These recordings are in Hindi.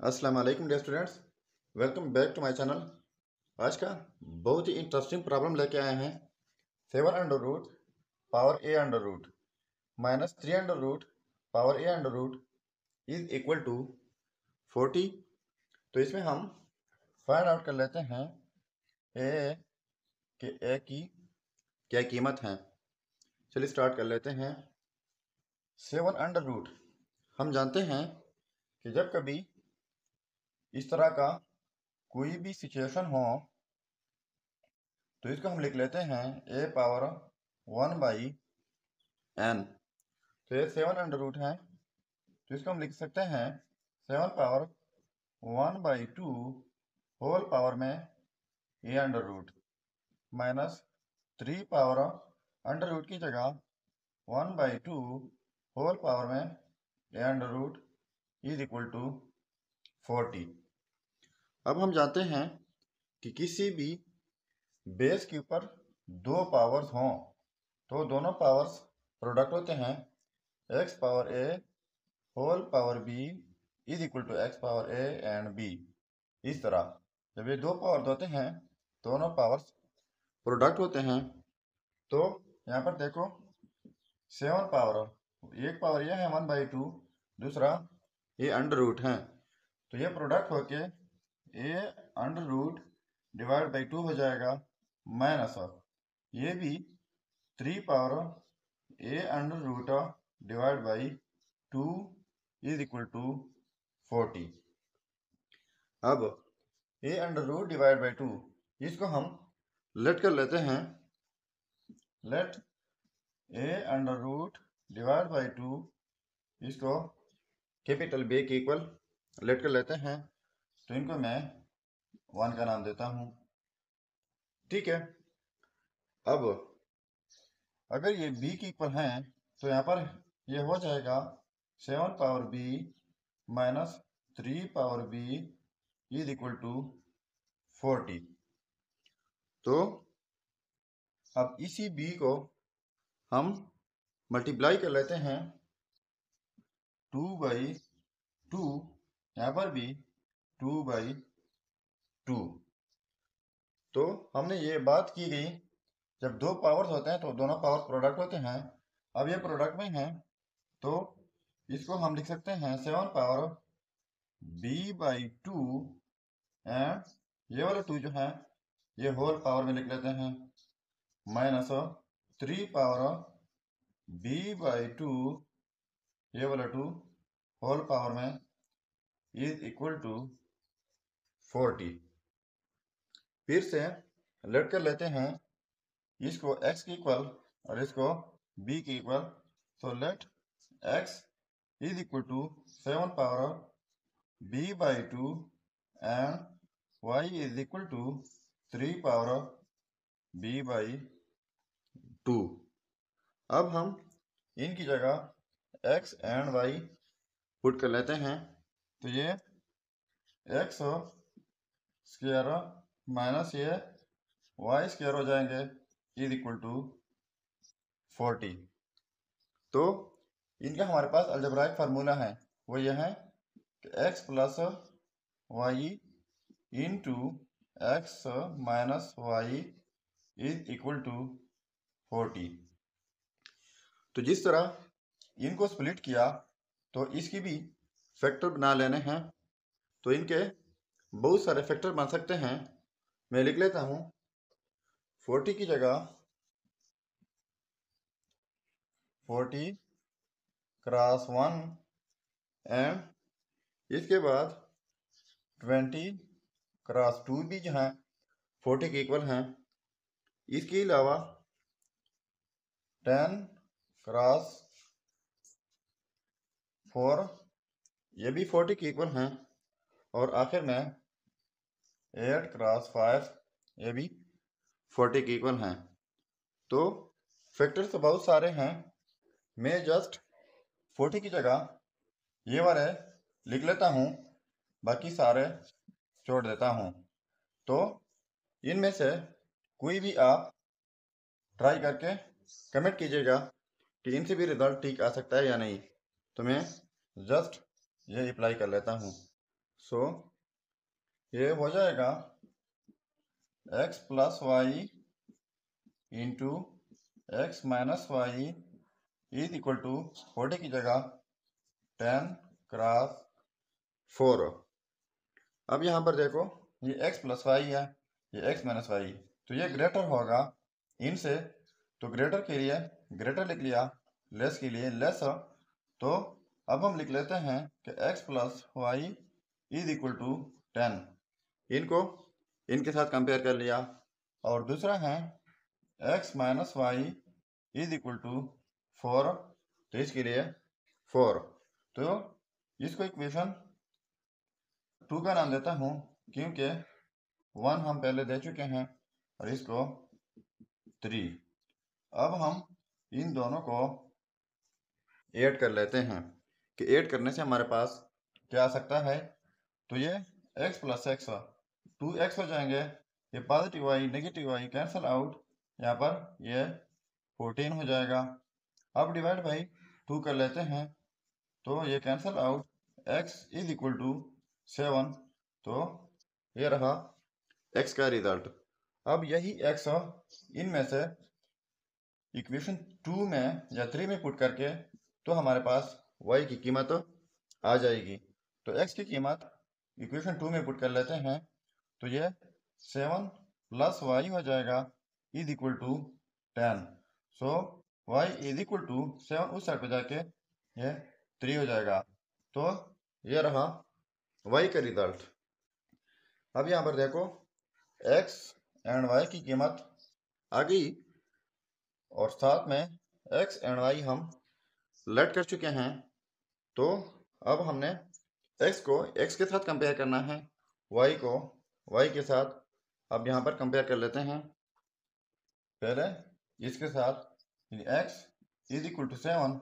अस्सलाम वालेकुम dear students, welcome back to my channel. आज का बहुत ही इंटरेस्टिंग प्रॉब्लम लेके आए हैं। 7 under root power A under root minus 3 under root power A under root is equal to 40। तो इसमें हम फाइंड आउट कर लेते हैं ए की क्या कीमत है। चलिए स्टार्ट कर लेते हैं। 7 अंडर रूट हम जानते हैं कि जब कभी इस तरह का कोई भी सिचुएशन हो तो इसको हम लिख लेते हैं ए पावर 1/n। तो ये 7 अंडर रूट है, तो इसको हम लिख सकते हैं 7 पावर 1/2 होल पावर में a under root minus 3 power under root की जगह 1/2 होल पावर में a under root is equal to 40। अब हम जानते हैं कि किसी भी बेस के ऊपर दो पावर्स हों तो दोनों पावर्स प्रोडक्ट होते हैं। X power A whole power B is equal to X power A and B. इस तरह जब ये दो पावर्स होते हैं दोनों पावर्स प्रोडक्ट होते हैं। तो यहाँ पर देखो 7 पावर, एक पावर ये है 1/2, दूसरा ये अंडर रूट है, तो ये प्रोडक्ट होके A under root divide by 2 हो जाएगा माइनस ऑफ ये भी 3 power A under root divide by 2 is equal to 40। अब A under root divide by 2 इसको हम लेट कर लेते हैं। Let A under root divide by 2 इसको कैपिटल बी के इक्वल लेट कर लेते हैं, तो इनको मैं 1 का नाम देता हूँ। ठीक है, अब अगर ये b के इक्वल हैं तो यहाँ पर ये हो जाएगा 7 power b minus 3 power b is equal to 40। तो अब इसी b को हम मल्टीप्लाई कर लेते हैं 2/2, यहाँ पर भी 2/2। तो हमने ये बात की गई जब दो पावर्स होते हैं तो दोनों पावर प्रोडक्ट होते हैं। अब ये प्रोडक्ट में है तो इसको हम लिख सकते हैं 7 पावर b/2 एंड ये वाला 2 जो है ये होल पावर में लिख लेते हैं माइनस 3 पावर b/2 ये वाला 2 होल पावर में इज इक्वल टू 40। फिर से लेट कर लेते हैं इसको x के इक्वल और इसको b के इक्वल। तो let x is equal to 7 power b/2 and y is equal to 3 power b/2। अब हम इनकी जगह x एंड y पुट कर लेते हैं, तो ये x स्क्वायर माइनस ये y स्क्वायर हो जाएंगे इज इक्वल टू 40। तो इनका हमारे पास अलजेब्राइक फार्मूला है, वो ये है कि x plus Y into X minus Y is equal to 40। तो जिस तरह इनको स्प्लिट किया तो इसकी भी फैक्टर बना लेने हैं, तो इनके बहुत सारे फैक्टर बन सकते हैं। मैं लिख लेता हूँ 40 की जगह 40 क्रॉस 1 एंड इसके बाद 20 क्रॉस 2 भी जो हैं 40 के इक्वल हैं। इसके अलावा 10 क्रॉस 4 ये भी 40 के इक्वल हैं, और आखिर में 8 क्रॉस 5 ये भी 40 के इक्वल हैं। तो फैक्टर्स तो बहुत सारे हैं, मैं जस्ट 40 की जगह ये वाले लिख लेता हूँ, बाकी सारे छोड़ देता हूँ। तो इनमें से कोई भी आप ट्राई करके कमेंट कीजिएगा कि इनसे भी रिजल्ट ठीक आ सकता है या नहीं। तो मैं जस्ट ये अप्लाई कर लेता हूँ। सो ये हो जाएगा x plus Y into X minus Y is equal to 40 की जगह 10 क्रॉस 4। अब यहाँ पर देखो ये x प्लस वाई है, ये x माइनस वाई, तो ये ग्रेटर होगा इनसे, तो ग्रेटर के लिए ग्रेटर लिख लिया, लेस के लिए लेस। तो अब हम लिख लेते हैं कि x plus Y is equal to 10, इनको इनके साथ कंपेयर कर लिया। और दूसरा है x minus Y is equal to 4, तो इसके लिए 4। तो इसको इक्वेशन 2 का नाम देता हूँ क्योंकि 1 हम पहले दे चुके हैं और इसको 3। अब हम इन दोनों को ऐड कर लेते हैं कि ऐड करने से हमारे पास क्या आ सकता है, तो ये x प्लस एक्स 2x हो जाएंगे, ये positive y negative y cancel out, यहाँ पर ये 14 हो जाएगा। अब डिवाइड बाई 2 कर लेते हैं, तो ये cancel out, x is equal to 7, तो ये रहा x का रिजल्ट। अब यही x इनमें से इक्वेशन 2 में या 3 में पुट करके तो हमारे पास y की कीमत आ जाएगी। तो x की कीमत इक्वेशन 2 में पुट कर लेते हैं, तो ये 7 प्लस वाई हो जाएगा is equal to 10। So y is equal to 7 उस साइड पे जाके ये 3 हो जाएगा। तो ये रहा y का रिजल्ट। अब यहाँ पर देखो x एंड y की कीमत आ गई और साथ में x एंड y हम लेट कर चुके हैं। तो अब हमने x को x के साथ कंपेयर करना है, y को y के साथ। अब यहाँ पर कंपेयर कर लेते हैं, पहले इसके साथ x is equal to 7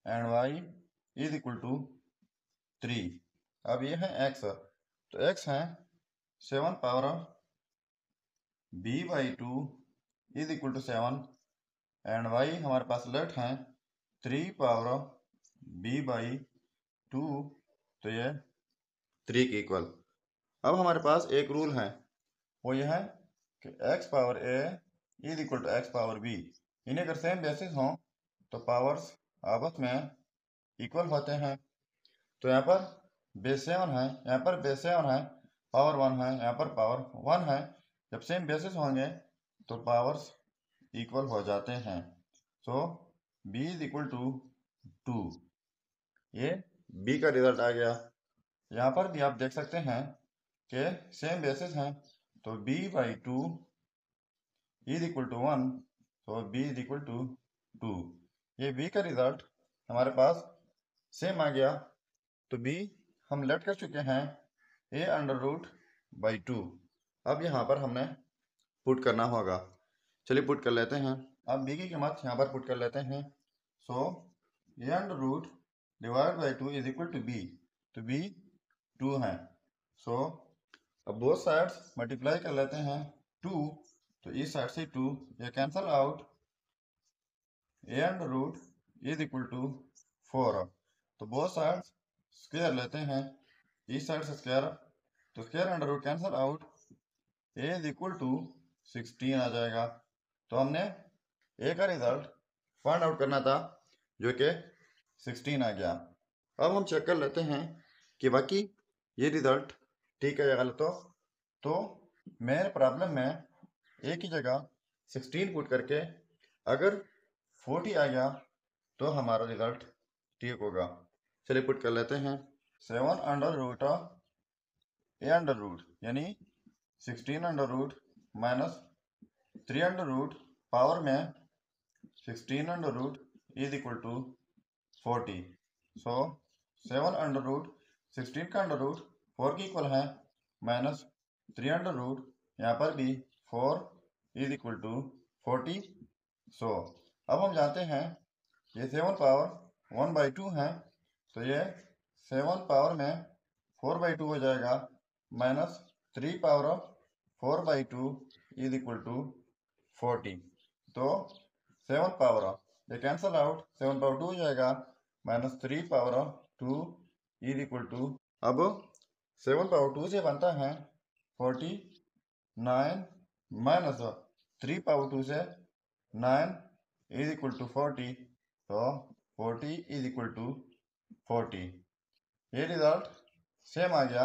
and y is equal to 3। अब ये है x, तो x है 7 power b by 2 is equal to 7 and y हमारे पास लेट हैं 3 पावर b बाई 2, तो ये 3 के इक्वल। अब हमारे पास एक रूल है, वो ये है कि x power a is equal to x power b, इन्हें अगर सेम बेसिस हों तो पावर्स आपस में इक्वल होते हैं। तो यहाँ पर बेस 7 है, यहाँ पर बेस 7 है, पावर 1 है, यहाँ पर पावर 1 है। जब सेम बेसिस होंगे तो पावर्स इक्वल हो जाते हैं। सो b इज इक्वल टू 2, ये b का रिजल्ट आ गया। यहाँ पर भी आप देख सकते हैं कि सेम बेसिस हैं, तो b by 2 is equal to 1, तो b इज इक्वल टू 2। ये b का रिजल्ट हमारे पास सेम आ गया। तो b हम लेट कर चुके हैं a अंडर रूट बाई 2। अब यहाँ पर हमने पुट करना होगा, चलिए पुट कर लेते हैं। अब b की कीमत यहाँ पर पुट कर लेते हैं। So a under root divide by 2 is equal to b, तो b 2 है। सो अब बोथ साइड्स मल्टीप्लाई कर लेते हैं 2, तो इस साइड से 2 ये cancel out, a under root is equal to 4, तो बोथ साइड्स स्क्वायर लेते हैं, इस साइड से स्क्वायर, तो square under root cancel out, a is equal to 16 आ जाएगा। तो हमने a का रिजल्ट फाइंड आउट करना था जो कि 16 आ गया। अब हम चेक कर लेते हैं कि बाकी ये रिजल्ट ठीक है या गलत हो। तो मेरे प्रॉब्लम में a की जगह 16 पुट करके अगर 40 आ गया तो हमारा रिजल्ट ठीक होगा। चलिए पुट कर लेते हैं, 7 under root a under root यानी 16 under root minus 3 under root power में 16 under root is equal to 40। So 7 under root 16 का अंडर रूट 4 के इक्वल है, माइनस 3 अंडर रूट, यहाँ पर भी 4 इज इक्वल टू 40। सो अब हम जानते हैं ये 7 पावर 1 बाई 2 है, तो ये 7 पावर में 4 बाई 2 हो जाएगा, minus 3 power 4 by 2 is equal to 40। तो 7 पावर ये कैंसल आउट, 7 पावर 2 हो जाएगा, minus 3 power 2 is equal to, अब 7 पावर 2 से बनता है 49 माइनस 3 पावर 2 से 9 इज इक्वल टू 40, तो 40 इज इक्वल टू 40। ये रिजल्ट सेम आ गया।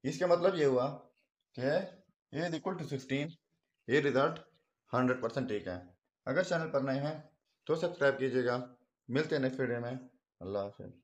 इसका मतलब ये हुआ कि ए इज इक्वल टू 16। ये रिजल्ट 100% ठीक है। अगर चैनल पर नए हैं तो सब्सक्राइब कीजिएगा। मिलते हैं नेक्स्ट वीडियो में। अल्लाह हाफिज़।